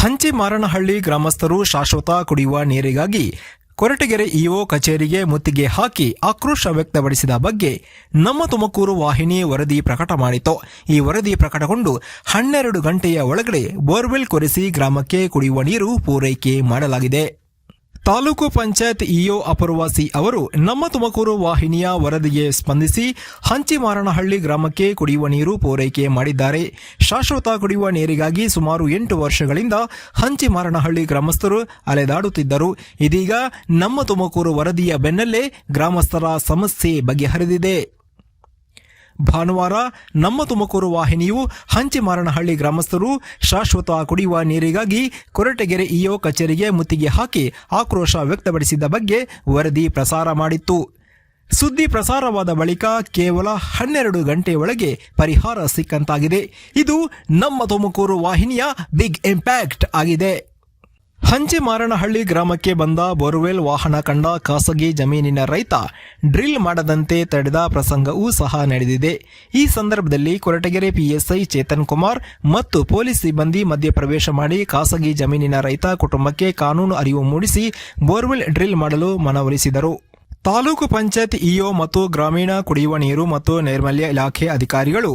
ಹಂಚಿಮಾರನಹಳ್ಳಿ ಗ್ರಾಮಸ್ಥರು ಶಾಶ್ವತ ಕುಡಿಯುವ ನೀರಿಗಾಗಿ ಕೊರಟಗೆರೆ ಇಒ ಕಚೇರಿಗೆ ಮುತ್ತಿಗೆ ಹಾಕಿ ಆಕ್ರೋಶ ವ್ಯಕ್ತಪಡಿಸಿದ ಬಗ್ಗೆ ನಮ್ಮ ತುಮಕೂರು ವಾಹಿನಿ ವರದಿ ಪ್ರಕಟ ಮಾಡಿತು. ಈ ವರದಿ ಪ್ರಕಟಗೊಂಡು 12 ಗಂಟೆಯ ಒಳಗಡೆ ಬೋರ್ವೆಲ್ ಕೊರೆಸಿ ಗ್ರಾಮಕ್ಕೆ ಕುಡಿಯುವ ನೀರು ಪೂರೈಕೆ ಮಾಡಲಾಗಿದೆ. ತಾಲೂಕು ಪಂಚಾಯತ್ ಇಒ ಅಪೂರ್ವಾಸಿ ಅವರು ನಮ್ಮ ತುಮಕೂರು ವಾಹಿನಿಯ ವರದಿಗೆ ಸ್ಪಂದಿಸಿ ಹಂಚಿಮಾರನಹಳ್ಳಿ ಗ್ರಾಮಕ್ಕೆ ಕುಡಿಯುವ ನೀರು ಪೂರೈಕೆ ಮಾಡಿದ್ದಾರೆ. ಶಾಶ್ವತ ಕುಡಿಯುವ ನೀರಿಗಾಗಿ ಸುಮಾರು 8 ವರ್ಷಗಳಿಂದ ಹಂಚಿಮಾರನಹಳ್ಳಿ ಗ್ರಾಮಸ್ಥರು ಅಲೆದಾಡುತ್ತಿದ್ದರು. ಇದೀಗ ನಮ್ಮ ತುಮಕೂರು ವರದಿಯ ಬೆನ್ನಲ್ಲೇ ಗ್ರಾಮಸ್ಥರ ಸಮಸ್ಯೆ ಬಗೆಹರಿದಿದೆ. ಭಾನುವಾರ ನಮ್ಮ ತುಮಕೂರು ವಾಹಿನಿಯು ಹಂಚಿಮಾರನಹಳ್ಳಿ ಗ್ರಾಮಸ್ಥರು ಶಾಶ್ವತ ಕುಡಿಯುವ ನೀರಿಗಾಗಿ ಕೊರಟಗೆರೆ ಇಒ ಕಚೇರಿಗೆ ಮುತ್ತಿಗೆ ಹಾಕಿ ಆಕ್ರೋಶ ವ್ಯಕ್ತಪಡಿಸಿದ ಬಗ್ಗೆ ವರದಿ ಪ್ರಸಾರ ಮಾಡಿತ್ತು. ಸುದ್ದಿ ಪ್ರಸಾರವಾದ ಬಳಿಕ ಕೇವಲ 12 ಗಂಟೆಯೊಳಗೆ ಪರಿಹಾರ ಸಿಕ್ಕಂತಾಗಿದೆ. ಇದು ನಮ್ಮ ತುಮಕೂರು ವಾಹಿನಿಯ ಬಿಗ್ ಇಂಪ್ಯಾಕ್ಟ್ ಆಗಿದೆ. ಹಂಚಿಮಾರನಹಳ್ಳಿ ಗ್ರಾಮಕ್ಕೆ ಬಂದ ಬೋರ್ವೆಲ್ ವಾಹನ ಕಂಡ ಖಾಸಗಿ ಜಮೀನಿನ ರೈತ ಡ್ರಿಲ್ ಮಾಡದಂತೆ ತಡೆದ ಪ್ರಸಂಗವೂ ಸಹ ನಡೆದಿದೆ. ಈ ಸಂದರ್ಭದಲ್ಲಿ ಕೊರಟಗೆರೆ ಪಿಎಸ್ಐ ಚೇತನ್ ಕುಮಾರ್ ಮತ್ತು ಪೊಲೀಸ್ ಸಿಬ್ಬಂದಿ ಮಧ್ಯಪ್ರವೇಶ ಮಾಡಿ ಖಾಸಗಿ ಜಮೀನಿನ ರೈತ ಕುಟುಂಬಕ್ಕೆ ಕಾನೂನು ಅರಿವು ಮೂಡಿಸಿ ಬೋರ್ವೆಲ್ ಡ್ರಿಲ್ ಮಾಡಲು ಮನವೊಲಿಸಿದರು. ತಾಲೂಕು ಪಂಚಾಯತ್ ಇಒ ಮತ್ತು ಗ್ರಾಮೀಣ ಕುಡಿಯುವ ನೀರು ಮತ್ತು ನೈರ್ಮಲ್ಯ ಇಲಾಖೆ ಅಧಿಕಾರಿಗಳು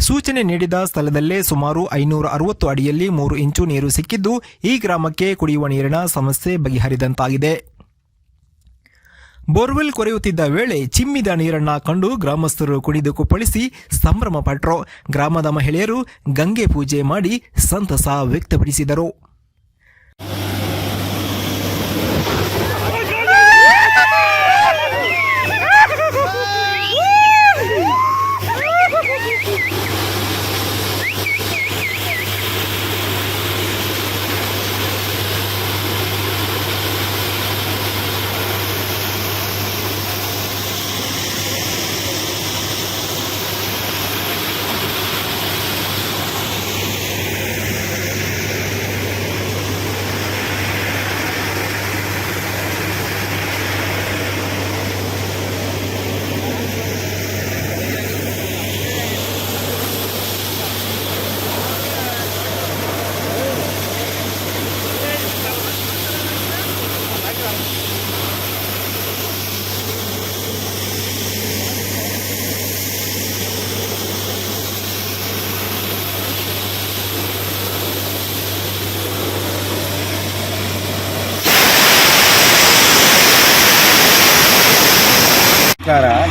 ಸೂಚನೆ ನೀಡಿದ ಸ್ಥಳದಲ್ಲೇ ಸುಮಾರು 560 ಅಡಿಯಲ್ಲಿ 3 ಇಂಚು ನೀರು ಸಿಕ್ಕಿದ್ದು ಈ ಗ್ರಾಮಕ್ಕೆ ಕುಡಿಯುವ ನೀರಿನ ಸಮಸ್ಯೆ ಬಗೆಹರಿದಂತಾಗಿದೆ. ಬೋರ್ವೆಲ್ ಕೊರೆಯುತ್ತಿದ್ದ ವೇಳೆ ಚಿಮ್ಮಿದ ನೀರನ್ನ ಕಂಡು ಗ್ರಾಮಸ್ಥರು ಕುಡಿದು ಕುಪ್ಪಳಿಸಿ ಸಂಭ್ರಮ ಪಟ್ಟರು. ಗ್ರಾಮದ ಮಹಿಳೆಯರು ಗಂಗೆ ಪೂಜೆ ಮಾಡಿ ಸಂತಸ ವ್ಯಕ್ತಪಡಿಸಿದರು.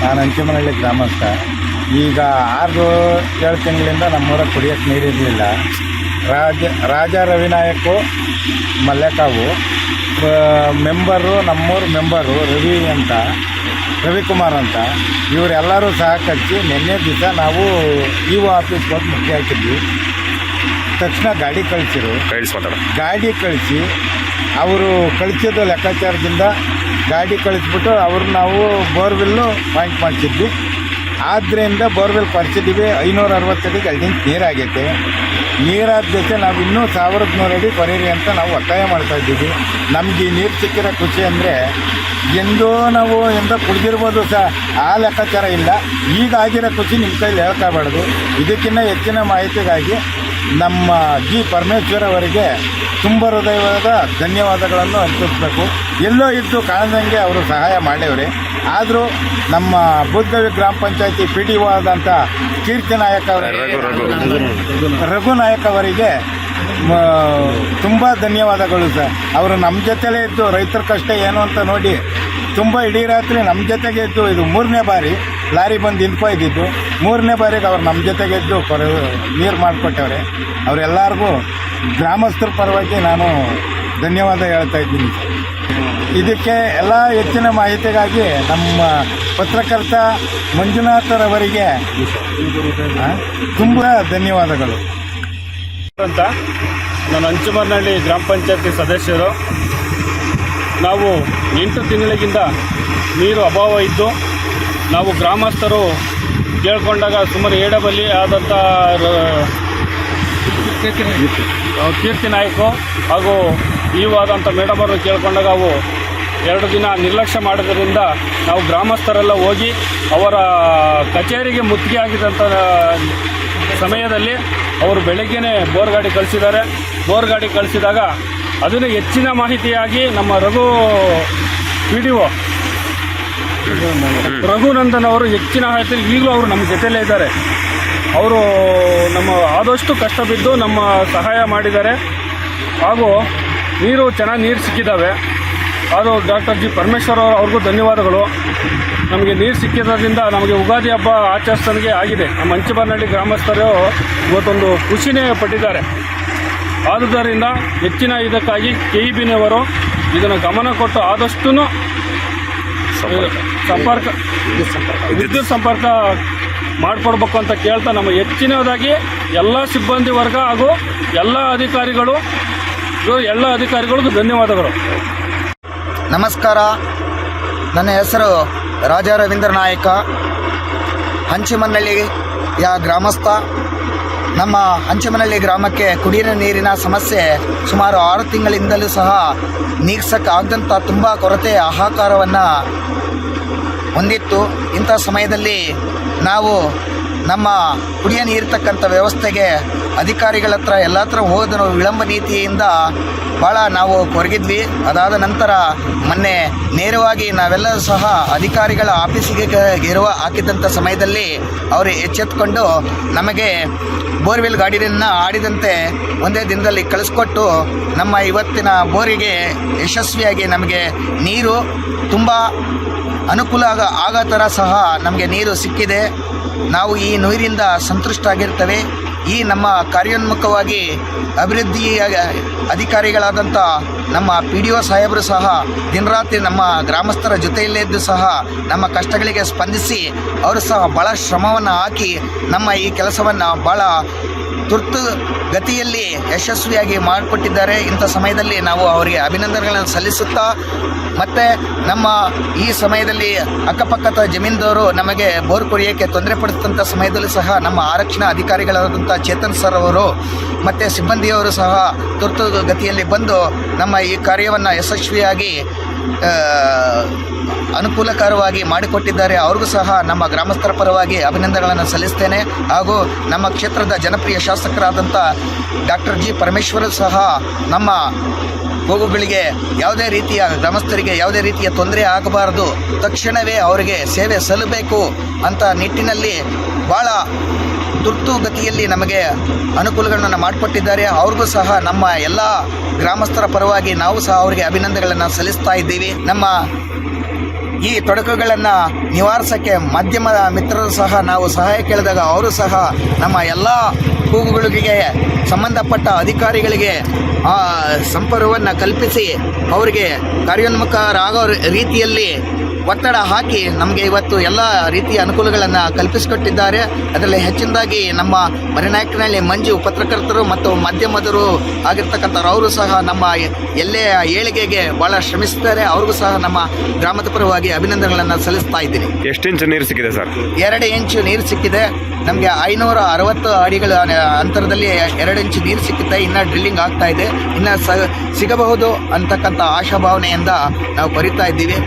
ನಾನು ಹಂಚಿಮಾರನಹಳ್ಳಿ ಗ್ರಾಮಸ್ಥ. ಈಗ 6-7 ತಿಂಗಳಿಂದ ನಮ್ಮೂರಾಗ ಕುಡಿಯೋಕ್ಕೆ ನೀರಿರಲಿಲ್ಲ. ರಾಜ ರವಿನಾಯಕು ಮಲ್ಲೇಕಾವು ಮೆಂಬರು, ನಮ್ಮೂರು ಮೆಂಬರು ರವಿಕುಮಾರ್ ಅಂತ ಇವರೆಲ್ಲರೂ ಸಹಕರಿಸಿ ನಿನ್ನೆ ದಿವಸ ನಾವು ಇಒ ಆಫೀಸ್ಗೆ ಹೋಗಿ ಮುಖ್ಯ ಹಾಕಿದ್ವಿ. ತಕ್ಷಣ ಗಾಡಿ ಕಳಿಸಿ ಅವರು ಕಳಿಸಿದ ಲೆಕ್ಕಾಚಾರದಿಂದ ಗಾಡಿ ಕಳಿಸ್ಬಿಟ್ಟು ನಾವು ಬೋರ್ವೆಲ್ಲು ಪಾಯಿಂಟ್ ಮಾಡಿಸಿದ್ವಿ. ಆದ್ದರಿಂದ ಬೋರ್ವೆಲ್ ಕೊರೆಸಿದ್ದೀವಿ. 560 ಅಡಿಗೆ ಅಲ್ಲಿಂದ ನೀರಾಗೈತೆ. ನೀರಾದ ಜೊತೆ ನಾವು ಇನ್ನೂ 1100 ಅಡಿ ಕೊರೆಯಿರಿ ಅಂತ ನಾವು ಒತ್ತಾಯ ಮಾಡ್ತಾಯಿದ್ದೀವಿ. ನಮಗೆ ಈ ನೀರು ಸಿಕ್ಕಿರೋ ಖುಷಿ ಅಂದರೆ ಎಂದೋ ಕುಡಿದಿರ್ಬೋದು ಸಹ ಆ ಲೆಕ್ಕಾಚಾರ ಇಲ್ಲ. ಈಗ ಆಗಿರೋ ಖುಷಿ ನಿಮ್ಮ ಕೈಲಿ ಹೇಳ್ಕೋಬಾರ್ದು. ಇದಕ್ಕಿಂತ ಹೆಚ್ಚಿನ ಮಾಹಿತಿಗಾಗಿ ನಮ್ಮ ಜಿ ಪರಮೇಶ್ವರ್ ಅವರಿಗೆ ತುಂಬ ಹೃದಯವಾದ ಧನ್ಯವಾದಗಳನ್ನು ಅರ್ಪಿಸಬೇಕು. ಎಲ್ಲೋ ಇದ್ದು ಕಾಣದಂಗೆ ಅವರು ಸಹಾಯ ಮಾಡ್ಯವ್ರೆ. ಆದರೂ ನಮ್ಮ ಬುದ್ಧವಿ ಗ್ರಾಮ ಪಂಚಾಯತಿ PDO ಆದಂಥ ಕೀರ್ತಿ ನಾಯಕ್ ರಘುನಾಯಕ್ ಅವರಿಗೆ ತುಂಬ ಧನ್ಯವಾದಗಳು ಸರ್. ಅವರು ನಮ್ಮ ಜೊತೆಲೇ ಇದ್ದು ರೈತರ ಕಷ್ಟ ಏನು ಅಂತ ನೋಡಿ ತುಂಬ ಇಡೀ ರಾತ್ರಿ ನಮ್ಮ ಜೊತೆಗೆ ಇದ್ದು, ಇದು 3ನೇ ಬಾರಿ ಲಾರಿ ಬಂದು ನಿಂತ್ಕೊಯ್ದಿದ್ದು. 3ನೇ ಬಾರಿಗೆ ಅವ್ರು ನಮ್ಮ ಜೊತೆಗೆ ಇದ್ದು ನೀರು ಮಾಡಿಕೊಟ್ಟವ್ರೆ. ಅವರೆಲ್ಲರಿಗೂ ಗ್ರಾಮಸ್ಥರ ಪರವಾಗಿ ನಾನು ಧನ್ಯವಾದ ಹೇಳ್ತಾ ಇದ್ದೀನಿ. ಇದಕ್ಕೆ ಎಲ್ಲ ಹೆಚ್ಚಿನ ಮಾಹಿತಿಗಾಗಿ ನಮ್ಮ ಪತ್ರಕರ್ತ ಮಂಜುನಾಥರವರಿಗೆ ತುಂಬ ಧನ್ಯವಾದಗಳು ಅಂತ. ನಾನು ಹಂಚಿಮಾರನಹಳ್ಳಿ ಗ್ರಾಮ ಪಂಚಾಯತಿ ಸದಸ್ಯರು. ನಾವು 8 ತಿಂಗಳಿಗಿಂತ ನೀರು ಅಭಾವ ಇದ್ದು ನಾವು ಗ್ರಾಮಸ್ಥರು ಕೇಳ್ಕೊಂಡಾಗ ಸುಮಾರು ಏಡಬಲ್ಲಿ ಆದಂಥ ಕೀರ್ತಿ ನಾಯಕು ಹಾಗೂ ಇಒ ಆದಂಥ ಮೇಡಮ್ ಅವರು ಕೇಳ್ಕೊಂಡಾಗ ಅವು 2 ದಿನ ನಿರ್ಲಕ್ಷ್ಯ ಮಾಡೋದ್ರಿಂದ ನಾವು ಗ್ರಾಮಸ್ಥರೆಲ್ಲ ಹೋಗಿ ಅವರ ಕಚೇರಿಗೆ ಮುತ್ತಿಗೆ ಆಗಿದ್ದಂಥ ಸಮಯದಲ್ಲಿ ಅವರು ಬೆಳಗ್ಗೆನೇ ಬೋರ್ ಗಾಡಿ ಕಳಿಸಿದ್ದಾರೆ. ಬೋರ್ ಗಾಡಿ ಕಳಿಸಿದಾಗ ಅದನ್ನು ಹೆಚ್ಚಿನ ಮಾಹಿತಿಯಾಗಿ ನಮ್ಮ PDO ರಘುನಂದನ್ ಅವರು ಹೆಚ್ಚಿನ ಮಾಹಿತಿ ಈಗಲೂ ಅವರು ನಮ್ಮ ಜೊತೆಯಲ್ಲೇ ಇದ್ದಾರೆ. ಅವರು ನಮ್ಮ ಆದಷ್ಟು ಕಷ್ಟ ಬಿದ್ದು ನಮ್ಮ ಸಹಾಯ ಮಾಡಿದ್ದಾರೆ. ಹಾಗೂ ಚೆನ್ನಾಗಿ ನೀರು ಸಿಕ್ಕಿದ್ದಾವೆ. ಅದು ಡಾಕ್ಟರ್ ಜಿ ಪರಮೇಶ್ವರ್ ಅವ್ರಿಗೂ ಧನ್ಯವಾದಗಳು. ನಮಗೆ ನೀರು ಸಿಕ್ಕಿರೋದ್ರಿಂದ ನಮಗೆ ಯುಗಾದಿ ಹಬ್ಬ ಆಚರಿಸೋನಿಗೆ ಆಗಿದೆ. ನಮ್ಮ ಹಂಚಿಬಾರ್ನಹಳ್ಳಿ ಗ್ರಾಮಸ್ಥರು ಇವತ್ತೊಂದು ಖುಷಿನೇ ಪಟ್ಟಿದ್ದಾರೆ. ಆದುದರಿಂದ ಹೆಚ್ಚಿನ ಇದಕ್ಕಾಗಿ KEBನವರು ಇದನ್ನು ಗಮನ ಕೊಟ್ಟು ಆದಷ್ಟು ವಿದ್ಯುತ್ ಸಂಪರ್ಕ ಮಾಡಿಕೊಡ್ಬೇಕು ಅಂತ ಕೇಳ್ತಾ ನಮ್ಮ ಹೆಚ್ಚಿನದಾಗಿ ಎಲ್ಲ ಸಿಬ್ಬಂದಿ ವರ್ಗ ಹಾಗೂ ಎಲ್ಲ ಅಧಿಕಾರಿಗಳಿಗೂ ಧನ್ಯವಾದಗಳು. ನಮಸ್ಕಾರ. ನನ್ನ ಹೆಸರು ರಾಜಾ ರವೀಂದ್ರ ನಾಯಕ, ಹಂಚಿಮನಹಳ್ಳಿಯ ಗ್ರಾಮಸ್ಥ. ನಮ್ಮ ಹಂಚಿಮನಹಳ್ಳಿ ಗ್ರಾಮಕ್ಕೆ ಕುಡಿಯುವ ನೀರಿನ ಸಮಸ್ಯೆ ಸುಮಾರು 6 ತಿಂಗಳಿಂದಲೂ ಸಹ ನೀಗಿಸೋಕ್ಕಾಗದಂಥ ತುಂಬ ಕೊರತೆ ಹಾಹಾಕಾರವನ್ನು ಹೊಂದಿತ್ತು. ಇಂಥ ಸಮಯದಲ್ಲಿ ನಾವು ನಮ್ಮ ಕುಡಿಯ ನೀರಿರ್ತಕ್ಕಂಥ ವ್ಯವಸ್ಥೆಗೆ ಅಧಿಕಾರಿಗಳ ಹತ್ರ ಎಲ್ಲ ಹತ್ರ ಹೋದ ವಿಳಂಬ ನೀತಿಯಿಂದ ಭಾಳ ನಾವು ಕೊರಗಿದ್ವಿ. ಅದಾದ ನಂತರ ಮೊನ್ನೆ ನೇರವಾಗಿ ನಾವೆಲ್ಲರೂ ಸಹ ಅಧಿಕಾರಿಗಳ ಆಫೀಸಿಗೆ ಹಾಕಿದಂಥ ಸಮಯದಲ್ಲಿ ಅವರು ಎಚ್ಚೆತ್ತುಕೊಂಡು ನಮಗೆ ಬೋರ್ವೆಲ್ ಗಾಡಿಯನ್ನು ಆಡಿದಂತೆ ಒಂದೇ ದಿನದಲ್ಲಿ ಕಳಿಸ್ಕೊಟ್ಟು ನಮ್ಮ ಇವತ್ತಿನ ಬೋರಿಗೆ ಯಶಸ್ವಿಯಾಗಿ ನಮಗೆ ನೀರು ತುಂಬ ಅನುಕೂಲ ಆಗೋ ಥರ ಸಹ ನಮಗೆ ನೀರು ಸಿಕ್ಕಿದೆ. ನಾವು ಈ ನೀರಿಂದ ಸಂತುಷ್ಟರಾಗಿರ್ತೇವೆ. ಈ ನಮ್ಮ ಕಾರ್ಯೋನ್ಮುಖವಾಗಿ ಅಭಿವೃದ್ಧಿ ಅಧಿಕಾರಿಗಳಾದಂಥ ನಮ್ಮ PDO ಸಾಹೇಬರು ಸಹ ದಿನರಾತ್ರಿ ನಮ್ಮ ಗ್ರಾಮಸ್ಥರ ಜೊತೆಯಲ್ಲೇ ಇದ್ದು ಸಹ ನಮ್ಮ ಕಷ್ಟಗಳಿಗೆ ಸ್ಪಂದಿಸಿ ಅವರು ಸಹ ಭಾಳ ಶ್ರಮವನ್ನು ಹಾಕಿ ನಮ್ಮ ಈ ಕೆಲಸವನ್ನು ಭಾಳ ತುರ್ತು ಗತಿಯಲ್ಲಿ ಯಶಸ್ವಿಯಾಗಿ ಮಾಡಿಕೊಟ್ಟಿದ್ದಾರೆ. ಇಂಥ ಸಮಯದಲ್ಲಿ ನಾವು ಅವರಿಗೆ ಅಭಿನಂದನೆಗಳನ್ನು ಸಲ್ಲಿಸುತ್ತಾ, ಮತ್ತು ನಮ್ಮ ಈ ಸಮಯದಲ್ಲಿ ಅಕ್ಕಪಕ್ಕದ ಜಮೀನ್ದವರು ನಮಗೆ ಬೋರ್ ಕೊರೆಯೋಕ್ಕೆ ತೊಂದರೆ ಪಡಿಸಿದಂಥ ಸಮಯದಲ್ಲೂ ಸಹ ನಮ್ಮ ಆರಕ್ಷಣಾ ಅಧಿಕಾರಿಗಳಾದಂಥ ಚೇತನ್ ಸರ್ ಅವರು ಮತ್ತು ಸಿಬ್ಬಂದಿಯವರು ಸಹ ತುರ್ತು ಗತಿಯಲ್ಲಿ ಬಂದು ನಮ್ಮ ಈ ಕಾರ್ಯವನ್ನು ಯಶಸ್ವಿಯಾಗಿ ಅನುಕೂಲಕರವಾಗಿ ಮಾಡಿಕೊಟ್ಟಿದ್ದಾರೆ. ಅವ್ರಿಗೂ ಸಹ ನಮ್ಮ ಗ್ರಾಮಸ್ಥರ ಪರವಾಗಿ ಅಭಿನಂದನೆಗಳನ್ನು ಸಲ್ಲಿಸ್ತೇನೆ. ಹಾಗೂ ನಮ್ಮ ಕ್ಷೇತ್ರದ ಜನಪ್ರಿಯ ಶಾಸಕರಾದಂಥ ಡಾಕ್ಟರ್ ಜಿ ಪರಮೇಶ್ವರ್ ಸಹ ನಮ್ಮ ಗೋವುಗಳಿಗೆ ಯಾವುದೇ ರೀತಿಯ ಗ್ರಾಮಸ್ಥರಿಗೆ ಯಾವುದೇ ರೀತಿಯ ತೊಂದರೆ ಆಗಬಾರದು, ತಕ್ಷಣವೇ ಅವರಿಗೆ ಸೇವೆ ಸಲ್ಲಬೇಕು ಅಂತ ನಿಟ್ಟಿನಲ್ಲಿ ಭಾಳ ತುರ್ತು ಗತಿಯಲ್ಲಿ ನಮಗೆ ಅನುಕೂಲಗಳನ್ನು ಮಾಡಿಕೊಟ್ಟಿದ್ದಾರೆ. ಅವ್ರಿಗೂ ಸಹ ನಮ್ಮ ಎಲ್ಲ ಗ್ರಾಮಸ್ಥರ ಪರವಾಗಿ ನಾವು ಸಹ ಅವರಿಗೆ ಅಭಿನಂದನೆಗಳನ್ನು ಸಲ್ಲಿಸ್ತಾ ಇದ್ದೀವಿ. ನಮ್ಮ ಈ ತೊಡಕುಗಳನ್ನು ನಿವಾರಿಸೋಕ್ಕೆ ಮಾಧ್ಯಮ ಮಿತ್ರರು ಸಹ ನಾವು ಸಹಾಯ ಕೇಳಿದಾಗ ಅವರು ಸಹ ನಮ್ಮ ಎಲ್ಲ ಕೂಗುಗಳಿಗೆ ಸಂಬಂಧಪಟ್ಟ ಅಧಿಕಾರಿಗಳಿಗೆ ಸಂಪರ್ಕವನ್ನು ಕಲ್ಪಿಸಿ ಅವರಿಗೆ ಕಾರ್ಯೋನ್ಮುಖರಾಗೋ ರೀತಿಯಲ್ಲಿ ಒತ್ತಡ ಹಾಕಿ ನಮಗೆ ಇವತ್ತು ಎಲ್ಲ ರೀತಿಯ ಅನುಕೂಲಗಳನ್ನು ಕಲ್ಪಿಸಿಕೊಟ್ಟಿದ್ದಾರೆ. ಅದರಲ್ಲಿ ಹೆಚ್ಚಿನದಾಗಿ ನಮ್ಮ ಮರಿನಾಯಕನಹಳ್ಳಿ ಮಂಜು ಪತ್ರಕರ್ತರು ಮತ್ತು ಮಾಧ್ಯಮದರು ಆಗಿರ್ತಕ್ಕಂಥವ್ರು ಅವರು ಸಹ ನಮ್ಮ ಎಲ್ಲೇ ಏಳಿಗೆಗೆ ಭಾಳ ಶ್ರಮಿಸಿದ್ದಾರೆ. ಅವ್ರಿಗೂ ಸಹ ನಮ್ಮ ಗ್ರಾಮದ ಪರವಾಗಿ ಅಭಿನಂದನೆಗಳನ್ನು ಸಲ್ಲಿಸ್ತಾ ಇದ್ದೀನಿ. ಎಷ್ಟು ಇಂಚು ನೀರು ಸಿಕ್ಕಿದೆ ಸರ್? 2 ಇಂಚು ನೀರು ಸಿಕ್ಕಿದೆ. ನಮಗೆ 560 ಅಡಿಗಳ ಅಂತರದಲ್ಲಿ 2 ಇಂಚು ನೀರು ಸಿಕ್ಕಿದೆ. ಇನ್ನು ಡ್ರಿಲ್ಲಿಂಗ್ ಆಗ್ತಾ ಇದೆ. ಇನ್ನು ಸಿಗಬಹುದು ಅಂತಕ್ಕಂಥ ಆಶಾಭಾವನೆಯಿಂದ ನಾವು ಬರಿತಾ ಇದ್ದೀವಿ.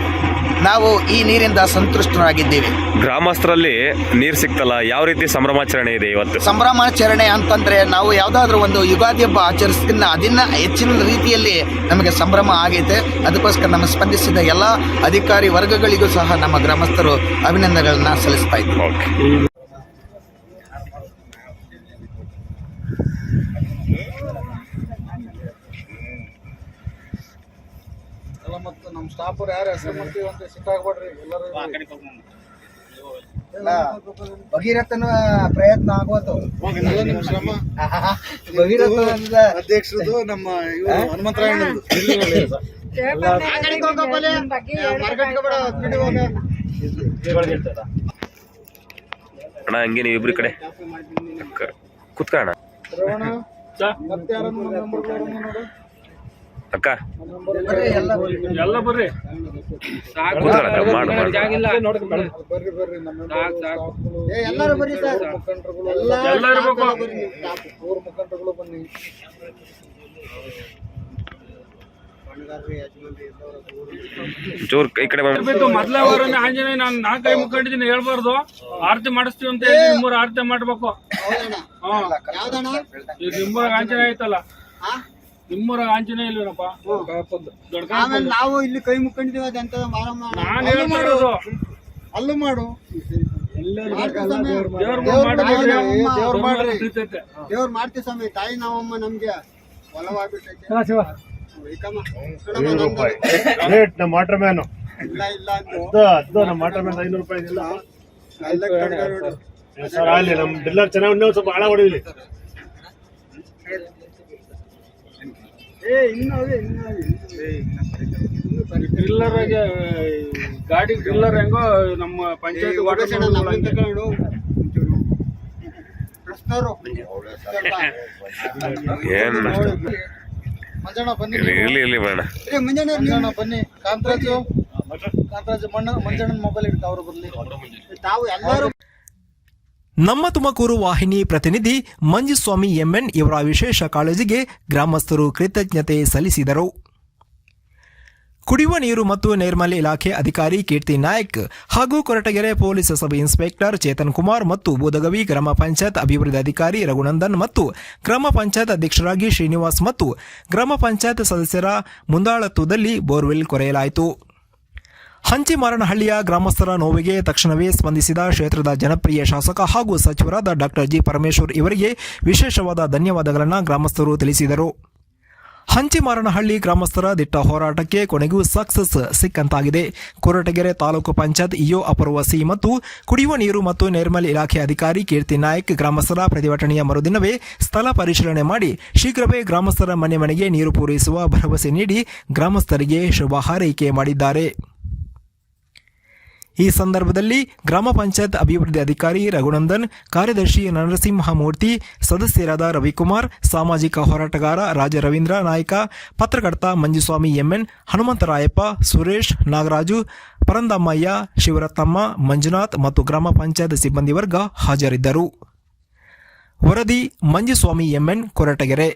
ನಾವು ಈ ನೀರಿಂದ ಸಂತುಷ್ಟರಾಗಿದ್ದೀವಿ. ಗ್ರಾಮಸ್ಥರಲ್ಲಿ ನೀರು ಸಿಕ್ತಲ್ಲ, ಯಾವ ರೀತಿ ಸಂಭ್ರಮಾಚರಣೆ ಇದೆ ಇವತ್ತು? ಸಂಭ್ರಮಾಚರಣೆ ಅಂತಂದರೆ ನಾವು ಯಾವುದಾದ್ರೂ ಒಂದು ಯುಗಾದಿ ಹಬ್ಬ ಆಚರಿಸ್ತಿನ್ನ ಅದನ್ನು ಹೆಚ್ಚಿನ ರೀತಿಯಲ್ಲಿ ನಮಗೆ ಸಂಭ್ರಮ ಆಗೈತೆ. ಅದಕ್ಕೋಸ್ಕರ ನಮ್ಮ ಸ್ಪಂದಿಸಿದ ಎಲ್ಲ ಅಧಿಕಾರಿ ವರ್ಗಗಳಿಗೂ ಸಹ ನಮ್ಮ ಗ್ರಾಮಸ್ಥರು ಅಭಿನಂದನೆಗಳನ್ನು ಸಲ್ಲಿಸ್ತಾ ಇದ್ದೀವಿ. ಮತ್ತು ನಮ್ಮ ಸ್ಟಾಫರು ಯಾರು ಹೆಸರು ಮಾಡ್ತೀವಿ ಅಂತ ಸಿಟ್ಟಾಗ್ಬೇಡ್ರಿ. ಎಲ್ಲರೂ ಭಗೀರಥನ ಪ್ರಯತ್ನ ಆಗೋದು ನಿಮ್ಮ ಶ್ರಮ. ಭಗೀರಥ ಅಧ್ಯಕ್ಷರದು ನಮ್ಮ ಹನುಮಂತರಾಯಣ್ಣದು ಅಣ್ಣ ಹಂಗೆ ನೀವು ಇಬ್ರು ಕಡೆ ಕುತ್ಕೋಣ ಮತ್ತೆ ಯಾರನ್ನು ನಮ್ಮ ಮೆಂಬರ್ಗಳನ್ನು ನೋಡು ಅಕ್ಕ. ಎಲ್ಲ ಬರ್ರಿ, ಬರ್ರಿ ಬರ್ರಿ ನಮ್ಮ ಎಲ್ಲರೂ ಬರ್ರಿ ಸರ್. ಎಲ್ಲ ಇರ್ಬೇಕು. ಊರ್ ಮುಖಂಡರುಗಳು ಬನ್ನಿ. ಜೋರ್ ಈ ಕಡೆ ಮೊದಲೇ ಅವರನ್ನ ಆಂಜನೇಯ ನಾನು 4 ಕೈ ಮುಖಂಡಿದ್ದೀನಿ ಹೇಳ್ಬಾರ್ದು. ಆರತಿ ಮಾಡಿಸ್ತೀವಿ ಅಂತ ಹೇಳಿ 3 ಆರತಿ ಮಾಡ್ಬೇಕು. ಈಗ ನಿಮ್ಮೂರಾಗ ಆಂಜನೇಯ ಐತಲ್ಲ, ನಿಮ್ಮೂರಾಗ ಆಂಜನೇಯ ಇಲ್ವೇನಪ್ಪ? ದೊಡ್ಡ ಆಮೇಲೆ ನಾವು ಇಲ್ಲಿ ಕೈ ಮುಕ್ಕೊಂಡಿದ್ದೀವಿ ಅದಂತ ಮಾರಮ್ಮ ನಾನು ಹೇಳ್ತಾ ಇರೋದು ಅಲ್ಲೂ ಮಾಡು ದೇವ್ರು ಮಾಡ್ತೀವಿ ಸ್ವಾಮಿ. ತಾಯಿ ನಾವಮ್ಮ ನಮ್ಗೆ ಹೊಲವಾಗ್ಬಿಟ್ಟೈತೆ. ನಮ್ಮ ವಾಟರ್ ಮ್ಯಾನ್ ಇಲ್ಲ ಇಲ್ಲ ಅಂತ ನಮ್ಮ ವಾಟರ್ ಮ್ಯಾನ್ 500 ರೂಪಾಯಿ ಇಲ್ಲ ಸರ್. ಅಲ್ಲಿ ನಮ್ಮ ಡಿಲ್ಲರ್ ಚೆನ್ನಾಗಿ ಸ್ವಲ್ಪ ಹಳ ಹೊಡಿಲಿ. ಡ್ರಿಲ್ಲರ್ ಗಾಡಿ ಡ್ರಿಲ್ಲರ್ ಹೆಂಗೋ ನಮ್ಮ ಪಂಚಾಯತ್ ಏನ್ ಮಂಜಣ್ಣ ಬನ್ನಿ, ಇರ್ಲಿ ಬೇಡ. ಮಂಜಣ್ಣ ಬನ್ನಿ. ಕಾಂತರಾಜು ಮಂಜಣ್ಣನ ಮೊಬೈಲ್ ಇಡ್ತಾ ಅವ್ರು ಬರ್ಲಿ. ತಾವು ಎಲ್ಲರೂ ನಮ್ಮ ತುಮಕೂರು ವಾಹಿನಿ ಪ್ರತಿನಿಧಿ ಮಂಜುಸ್ವಾಮಿ ಎಂಎನ್ ಇವರ ವಿಶೇಷ ಕಾಳಜಿಗೆ ಗ್ರಾಮಸ್ಥರು ಕೃತಜ್ಞತೆ ಸಲ್ಲಿಸಿದರು. ಕುಡಿಯುವ ನೀರು ಮತ್ತು ನೈರ್ಮಲ್ಯ ಇಲಾಖೆ ಅಧಿಕಾರಿ ಕೀರ್ತಿ ನಾಯಕ್ ಹಾಗೂ Koratagere police sub inspector Chetan Kumar ಮತ್ತು ಬೂದಗವಿ ಗ್ರಾಮ ಪಂಚಾಯತ್ ಅಭಿವೃದ್ಧಿ ಅಧಿಕಾರಿ ರಘುನಂದನ್ ಮತ್ತು ಗ್ರಾಮ ಪಂಚಾಯತ್ ಅಧ್ಯಕ್ಷರಾಗಿ ಶ್ರೀನಿವಾಸ್ ಮತ್ತು ಗ್ರಾಮ ಪಂಚಾಯತ್ ಸದಸ್ಯರ ಮುಂದಾಳತ್ವದಲ್ಲಿ ಬೋರ್ವೆಲ್ ಕೊರೆಯಲಾಯಿತು. ಹಂಚಿಮಾರನಹಳ್ಳಿಯ ಗ್ರಾಮಸ್ಥರ ನೋವಿಗೆ ತಕ್ಷಣವೇ ಸ್ಪಂದಿಸಿದ ಕ್ಷೇತ್ರದ ಜನಪ್ರಿಯ ಶಾಸಕ ಹಾಗೂ ಸಚಿವರಾದ ಡಾಕ್ಟರ್ ಜಿ ಪರಮೇಶ್ವರ್ ಇವರಿಗೆ ವಿಶೇಷವಾದ ಧನ್ಯವಾದಗಳನ್ನು ಗ್ರಾಮಸ್ಥರು ತಿಳಿಸಿದರು. ಹಂಚಿಮಾರನಹಳ್ಳಿ ಗ್ರಾಮಸ್ಥರ ದಿಟ್ಟ ಹೋರಾಟಕ್ಕೆ ಕೊನೆಗೂ ಸಕ್ಸಸ್ ಸಿಕ್ಕಂತಾಗಿದೆ. ಕೊರಟಗೆರೆ ತಾಲೂಕು ಪಂಚಾಯತ್ ಇಒ ಅಪೂರ್ವ ಸಿ ಮತ್ತು ಕುಡಿಯುವ ನೀರು ಮತ್ತು ನೈರ್ಮಲ್ಯ ಇಲಾಖೆ ಅಧಿಕಾರಿ ಕೀರ್ತಿ ನಾಯಕ್ ಗ್ರಾಮಸ್ಥರ ಪ್ರತಿಭಟನೆಯ ಮರುದಿನವೇ ಸ್ಥಳ ಪರಿಶೀಲನೆ ಮಾಡಿ ಶೀಘ್ರವೇ ಗ್ರಾಮಸ್ಥರ ಮನೆ ಮನೆಗೆ ನೀರು ಪೂರೈಸುವ ಭರವಸೆ ನೀಡಿ ಗ್ರಾಮಸ್ಥರಿಗೆ ಶುಭ ಹಾರೈಕೆ ಮಾಡಿದ್ದಾರೆ. ಈ ಸಂದರ್ಭದಲ್ಲಿ ಗ್ರಾಮ ಪಂಚಾಯತ್ ಅಭಿವೃದ್ಧಿ ಅಧಿಕಾರಿ ರಘುನಂದನ್, ಕಾರ್ಯದರ್ಶಿ ನರಸಿಂಹಮೂರ್ತಿ, ಸದಸ್ಯರಾದ ರವಿಕುಮಾರ್, ಸಾಮಾಜಿಕ ಹೋರಾಟಗಾರ ರಾಜ ರವೀಂದ್ರ ನಾಯ್ಕ, ಪತ್ರಕರ್ತ ಮಂಜುಸ್ವಾಮಿ ಎಂಎನ್, ಹನುಮಂತರಾಯಪ್ಪ, ಸುರೇಶ್, ನಾಗರಾಜು, ಪರಂದಮ್ಮಯ್ಯ, ಶಿವರತ್ನಮ್ಮ, ಮಂಜುನಾಥ್ ಮತ್ತು ಗ್ರಾಮ ಪಂಚಾಯತ್ ಸಿಬ್ಬಂದಿ ವರ್ಗ ಹಾಜರಿದ್ದರು. ವರದಿ ಮಂಜುಸ್ವಾಮಿ ಎಂಎನ್, ಕೊರಟಗೆರೆ.